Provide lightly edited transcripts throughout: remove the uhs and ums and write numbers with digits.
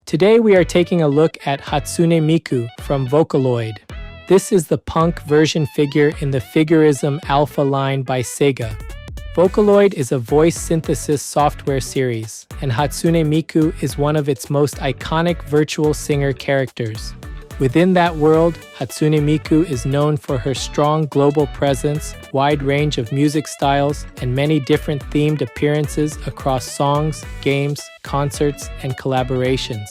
Today we are taking a look at Hatsune Miku from VOCALOID. This is the punk version figure in the FIGURIZMA Alpha line by SEGA. VOCALOID is a voice synthesis software series, and Hatsune Miku is one of its most iconic virtual singer characters. Within that world, Hatsune Miku is known for her strong global presence, wide range of music styles, and many different themed appearances across songs, games, concerts, and collaborations.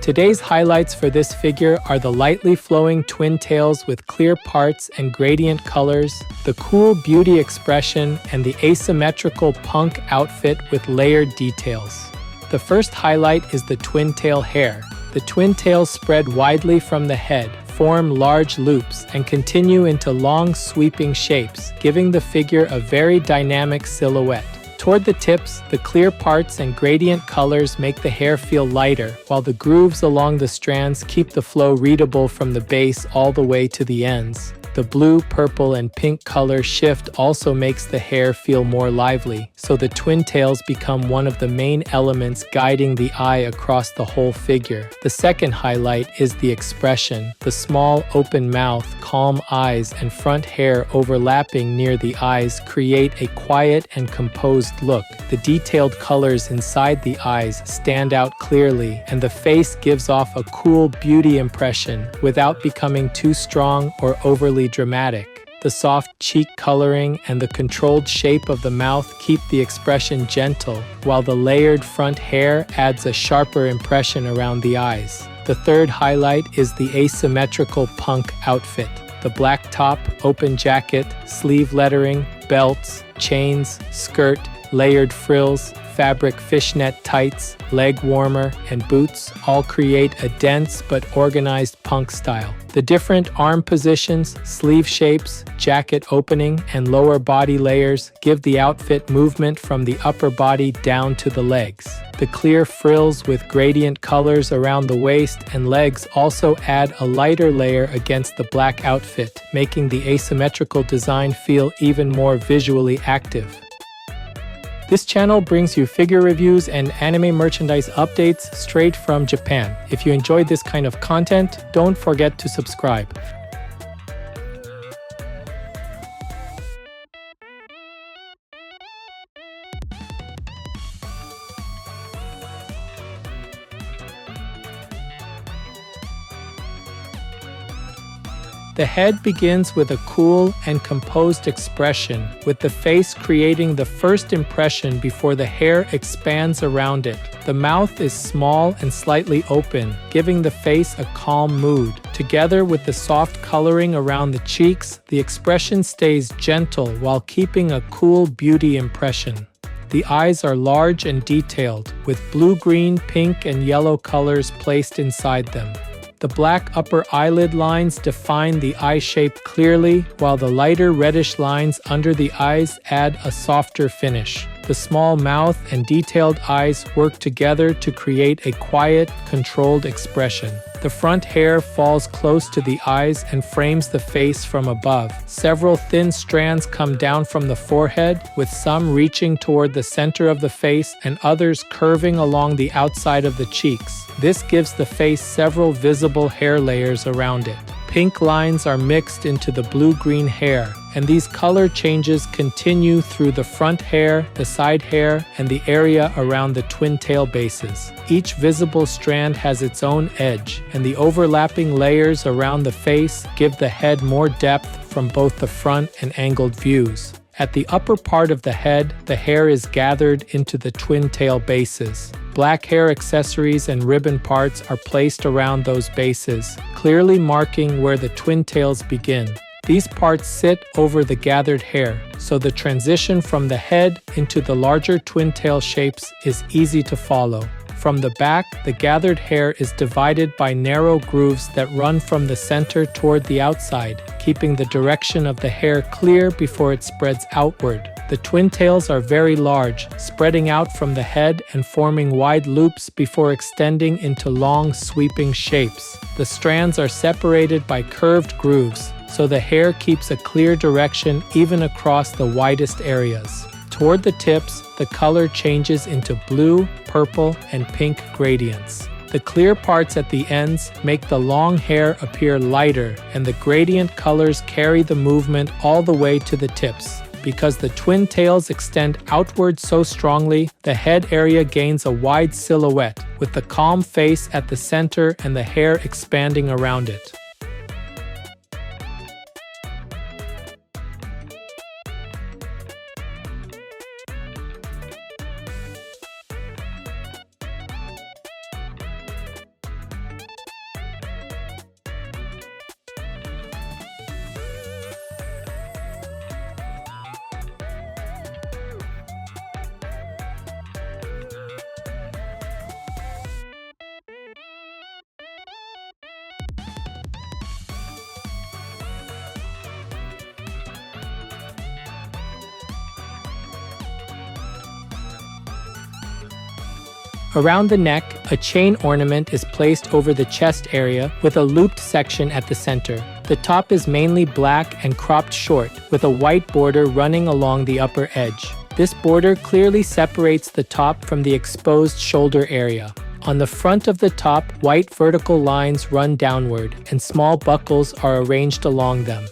Today's highlights for this figure are the lightly flowing twin tails with clear parts and gradient colors, the cool beauty expression, and the asymmetrical punk outfit with layered details. The first highlight is the twin tail hair. The twin tails spread widely from the head, form large loops, and continue into long sweeping shapes, giving the figure a very dynamic silhouette. Toward the tips, the clear parts and gradient colors make the hair feel lighter, while the grooves along the strands keep the flow readable from the base all the way to the ends. The blue, purple, and pink color shift also makes the hair feel more lively, so the twin tails become one of the main elements guiding the eye across the whole figure. The second highlight is the expression. The small, open mouth, calm eyes, and front hair overlapping near the eyes create a quiet and composed look. The detailed colors inside the eyes stand out clearly, and the face gives off a cool beauty impression without becoming too strong or overly dramatic. The soft cheek coloring and the controlled shape of the mouth keep the expression gentle, while the layered front hair adds a sharper impression around the eyes. The third highlight is the asymmetrical punk outfit. The black top, open jacket, sleeve lettering, belts, chains, skirt, layered frills, fabric fishnet tights, leg warmer, and boots all create a dense but organized punk style. The different arm positions, sleeve shapes, jacket opening, and lower body layers give the outfit movement from the upper body down to the legs. The clear frills with gradient colors around the waist and legs also add a lighter layer against the black outfit, making the asymmetrical design feel even more visually active. This channel brings you figure reviews and anime merchandise updates straight from Japan. If you enjoyed this kind of content, don't forget to subscribe. The head begins with a cool and composed expression, with the face creating the first impression before the hair expands around it. The mouth is small and slightly open, giving the face a calm mood. Together with the soft coloring around the cheeks, the expression stays gentle while keeping a cool beauty impression. The eyes are large and detailed, with blue, green, pink, and yellow colors placed inside them. The black upper eyelid lines define the eye shape clearly, while the lighter reddish lines under the eyes add a softer finish. The small mouth and detailed eyes work together to create a quiet, controlled expression. The front hair falls close to the eyes and frames the face from above. Several thin strands come down from the forehead, with some reaching toward the center of the face and others curving along the outside of the cheeks. This gives the face several visible hair layers around it. Pink lines are mixed into the blue-green hair, and these color changes continue through the front hair, the side hair, and the area around the twin tail bases. Each visible strand has its own edge, and the overlapping layers around the face give the head more depth from both the front and angled views. At the upper part of the head, the hair is gathered into the twin tail bases. Black hair accessories and ribbon parts are placed around those bases, clearly marking where the twin tails begin. These parts sit over the gathered hair, so the transition from the head into the larger twin tail shapes is easy to follow. From the back, the gathered hair is divided by narrow grooves that run from the center toward the outside, keeping the direction of the hair clear before it spreads outward. The twin tails are very large, spreading out from the head and forming wide loops before extending into long, sweeping shapes. The strands are separated by curved grooves, so the hair keeps a clear direction even across the widest areas. Toward the tips, the color changes into blue, purple, and pink gradients. The clear parts at the ends make the long hair appear lighter, and the gradient colors carry the movement all the way to the tips. Because the twin tails extend outward so strongly, the head area gains a wide silhouette, with the calm face at the center and the hair expanding around it. Around the neck, a chain ornament is placed over the chest area with a looped section at the center. The top is mainly black and cropped short, with a white border running along the upper edge. This border clearly separates the top from the exposed shoulder area. On the front of the top, white vertical lines run downward, and small buckles are arranged along them.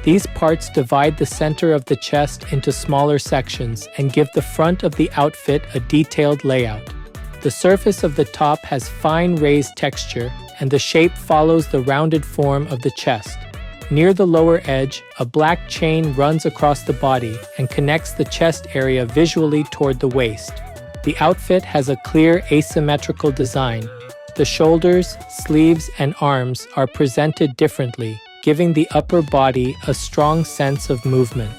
These parts divide the center of the chest into smaller sections and give the front of the outfit a detailed layout. The surface of the top has fine raised texture, and the shape follows the rounded form of the chest. Near the lower edge, a black chain runs across the body and connects the chest area visually toward the waist. The outfit has a clear asymmetrical design. The shoulders, sleeves, and arms are presented differently, giving the upper body a strong sense of movement.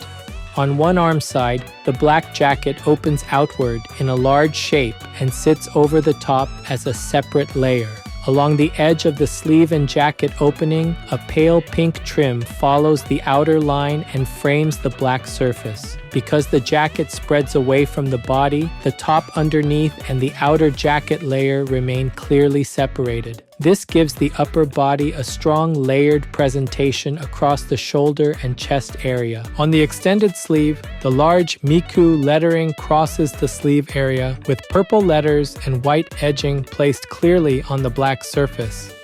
On one arm side, the black jacket opens outward in a large shape and sits over the top as a separate layer. Along the edge of the sleeve and jacket opening, a pale pink trim follows the outer line and frames the black surface. Because the jacket spreads away from the body, the top underneath and the outer jacket layer remain clearly separated. This gives the upper body a strong layered presentation across the shoulder and chest area. On the extended sleeve, the large Miku lettering crosses the sleeve area with purple letters and white edging placed clearly on the black surface.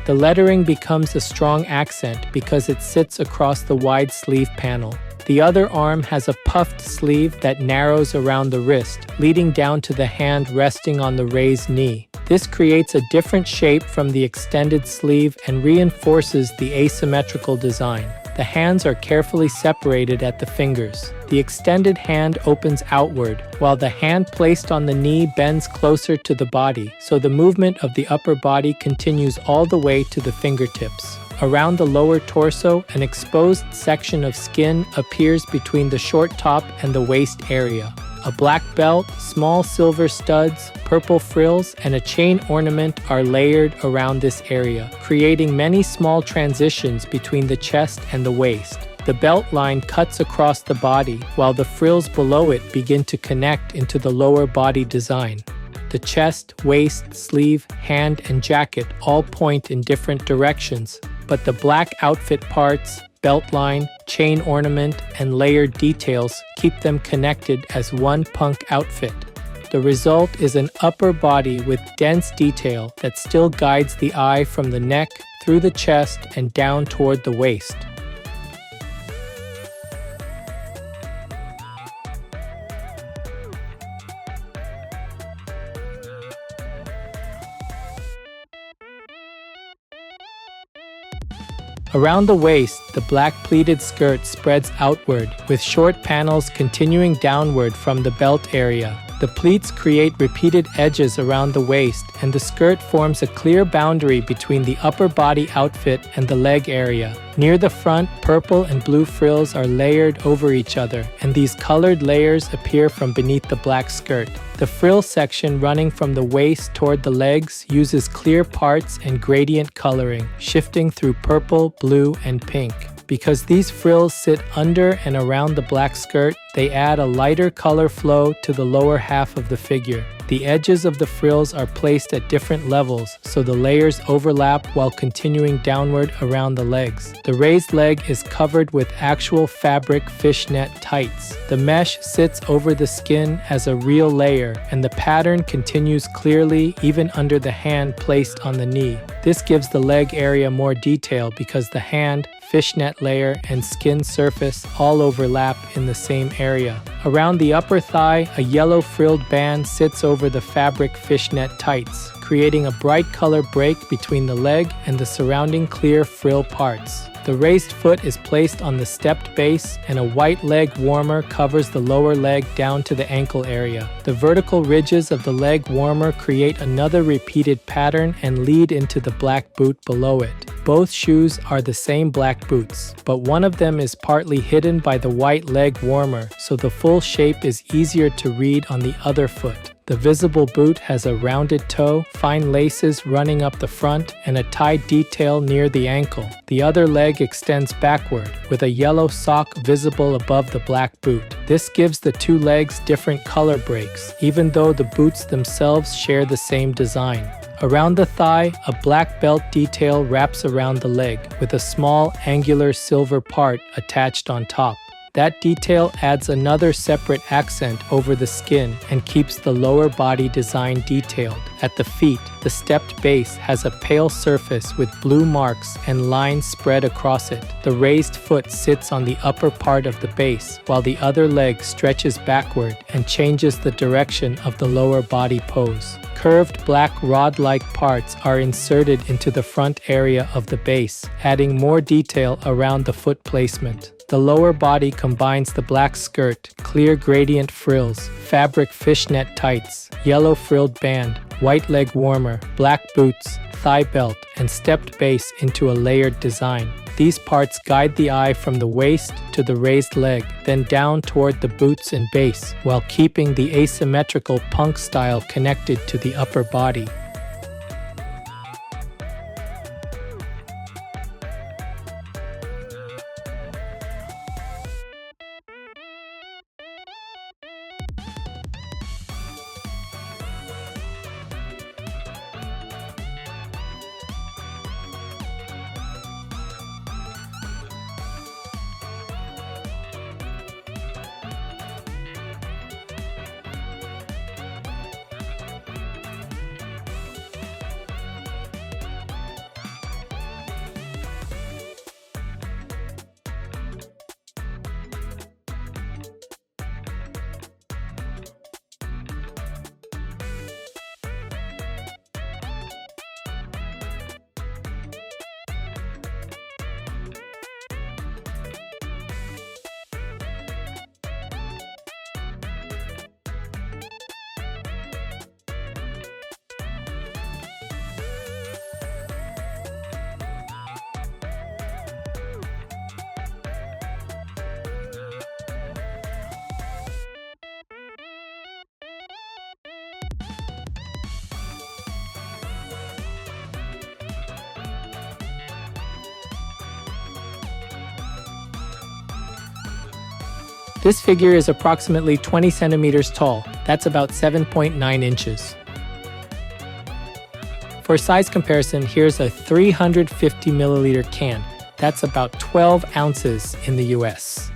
The lettering becomes a strong accent because it sits across the wide sleeve panel. The other arm has a puffed sleeve that narrows around the wrist, leading down to the hand resting on the raised knee. This creates a different shape from the extended sleeve and reinforces the asymmetrical design. The hands are carefully separated at the fingers. The extended hand opens outward, while the hand placed on the knee bends closer to the body, so the movement of the upper body continues all the way to the fingertips. Around the lower torso, an exposed section of skin appears between the short top and the waist area. A black belt, small silver studs, purple frills, and a chain ornament are layered around this area, creating many small transitions between the chest and the waist. The belt line cuts across the body, while the frills below it begin to connect into the lower body design. The chest, waist, sleeve, hand, and jacket all point in different directions, but the black outfit parts, belt line, chain ornament, and layered details keep them connected as one punk outfit. The result is an upper body with dense detail that still guides the eye from the neck through the chest and down toward the waist. Around the waist, the black pleated skirt spreads outward, with short panels continuing downward from the belt area. The pleats create repeated edges around the waist, and the skirt forms a clear boundary between the upper body outfit and the leg area. Near the front, purple and blue frills are layered over each other, and these colored layers appear from beneath the black skirt. The frill section running from the waist toward the legs uses clear parts and gradient coloring, shifting through purple, blue, and pink. Because these frills sit under and around the black skirt, they add a lighter color flow to the lower half of the figure. The edges of the frills are placed at different levels, so the layers overlap while continuing downward around the legs. The raised leg is covered with actual fabric fishnet tights. The mesh sits over the skin as a real layer, and the pattern continues clearly even under the hand placed on the knee. This gives the leg area more detail because the hand, fishnet layer, and skin surface all overlap in the same area. Around the upper thigh, a yellow frilled band sits over the fabric fishnet tights, creating a bright color break between the leg and the surrounding clear frill parts. The raised foot is placed on the stepped base, and a white leg warmer covers the lower leg down to the ankle area. The vertical ridges of the leg warmer create another repeated pattern and lead into the black boot below it. Both shoes are the same black boots, but one of them is partly hidden by the white leg warmer, so the full shape is easier to read on the other foot. The visible boot has a rounded toe, fine laces running up the front, and a tied detail near the ankle. The other leg extends backward, with a yellow sock visible above the black boot. This gives the two legs different color breaks, even though the boots themselves share the same design. Around the thigh, a black belt detail wraps around the leg, with a small angular silver part attached on top. That detail adds another separate accent over the skin and keeps the lower body design detailed. At the feet, the stepped base has a pale surface with blue marks and lines spread across it. The raised foot sits on the upper part of the base, while the other leg stretches backward and changes the direction of the lower body pose. Curved black rod-like parts are inserted into the front area of the base, adding more detail around the foot placement. The lower body combines the black skirt, clear gradient frills, fabric fishnet tights, yellow frilled band, white leg warmer, black boots, thigh belt, and stepped base into a layered design. These parts guide the eye from the waist to the raised leg, then down toward the boots and base, while keeping the asymmetrical punk style connected to the upper body. This figure is approximately 20 centimeters tall. That's about 7.9 inches. For size comparison, here's a 350 milliliter can. That's about 12 ounces in the US.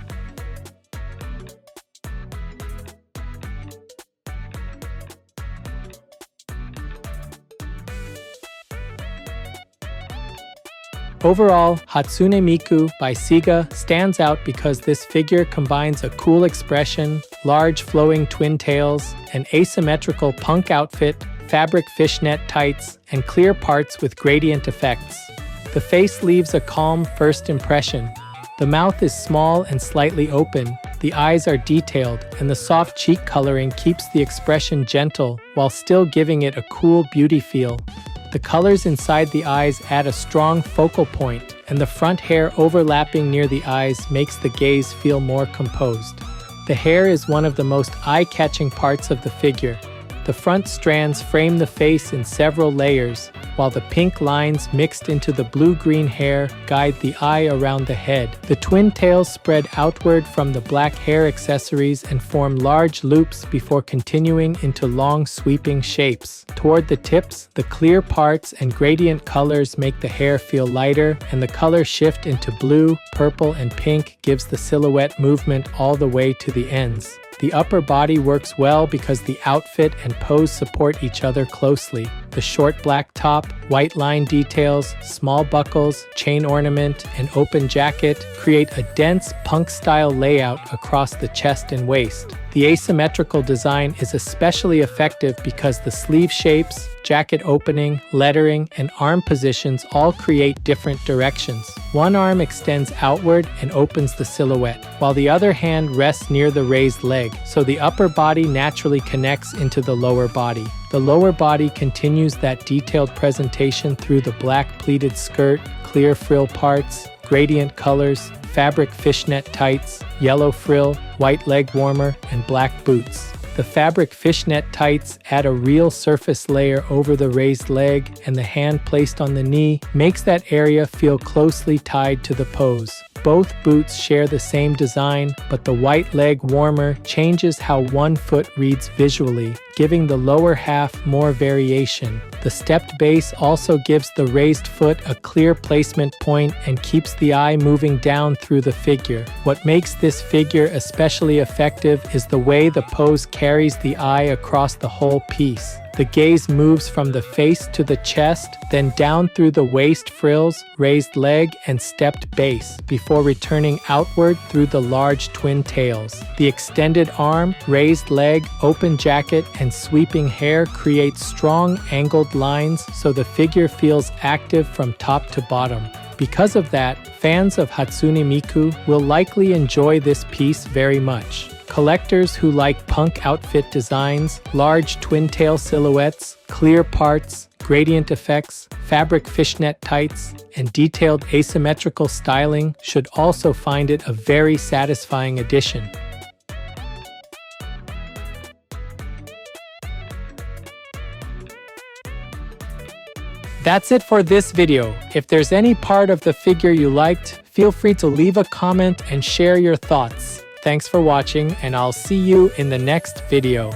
Overall, Hatsune Miku by SEGA stands out because this figure combines a cool expression, large flowing twin tails, an asymmetrical punk outfit, fabric fishnet tights, and clear parts with gradient effects. The face leaves a calm first impression. The mouth is small and slightly open. The eyes are detailed, and the soft cheek coloring keeps the expression gentle while still giving it a cool beauty feel. The colors inside the eyes add a strong focal point, and the front hair overlapping near the eyes makes the gaze feel more composed. The hair is one of the most eye-catching parts of the figure. The front strands frame the face in several layers, while the pink lines mixed into the blue-green hair guide the eye around the head. The twin tails spread outward from the black hair accessories and form large loops before continuing into long sweeping shapes. Toward the tips, the clear parts and gradient colors make the hair feel lighter, and the color shift into blue, purple, and pink gives the silhouette movement all the way to the ends. The upper body works well because the outfit and pose support each other closely. The short black top, white line details, small buckles, chain ornament, and open jacket create a dense punk-style layout across the chest and waist. The asymmetrical design is especially effective because the sleeve shapes, jacket opening, lettering, and arm positions all create different directions. One arm extends outward and opens the silhouette, while the other hand rests near the raised leg, so the upper body naturally connects into the lower body. The lower body continues that detailed presentation through the black pleated skirt, clear frill parts, gradient colors, fabric fishnet tights, yellow frill, white leg warmer, and black boots. The fabric fishnet tights add a real surface layer over the raised leg, and the hand placed on the knee makes that area feel closely tied to the pose. Both boots share the same design, but the white leg warmer changes how one foot reads visually, giving the lower half more variation. The stepped base also gives the raised foot a clear placement point and keeps the eye moving down through the figure. What makes this figure especially effective is the way the pose carries the eye across the whole piece. The gaze moves from the face to the chest, then down through the waist frills, raised leg, and stepped base, before returning outward through the large twin tails. The extended arm, raised leg, open jacket, and sweeping hair create strong angled lines so the figure feels active from top to bottom. Because of that, fans of Hatsune Miku will likely enjoy this piece very much. Collectors who like punk outfit designs, large twin tail silhouettes, clear parts, gradient effects, fabric fishnet tights, and detailed asymmetrical styling should also find it a very satisfying addition. That's it for this video. If there's any part of the figure you liked, feel free to leave a comment and share your thoughts. Thanks for watching, and I'll see you in the next video.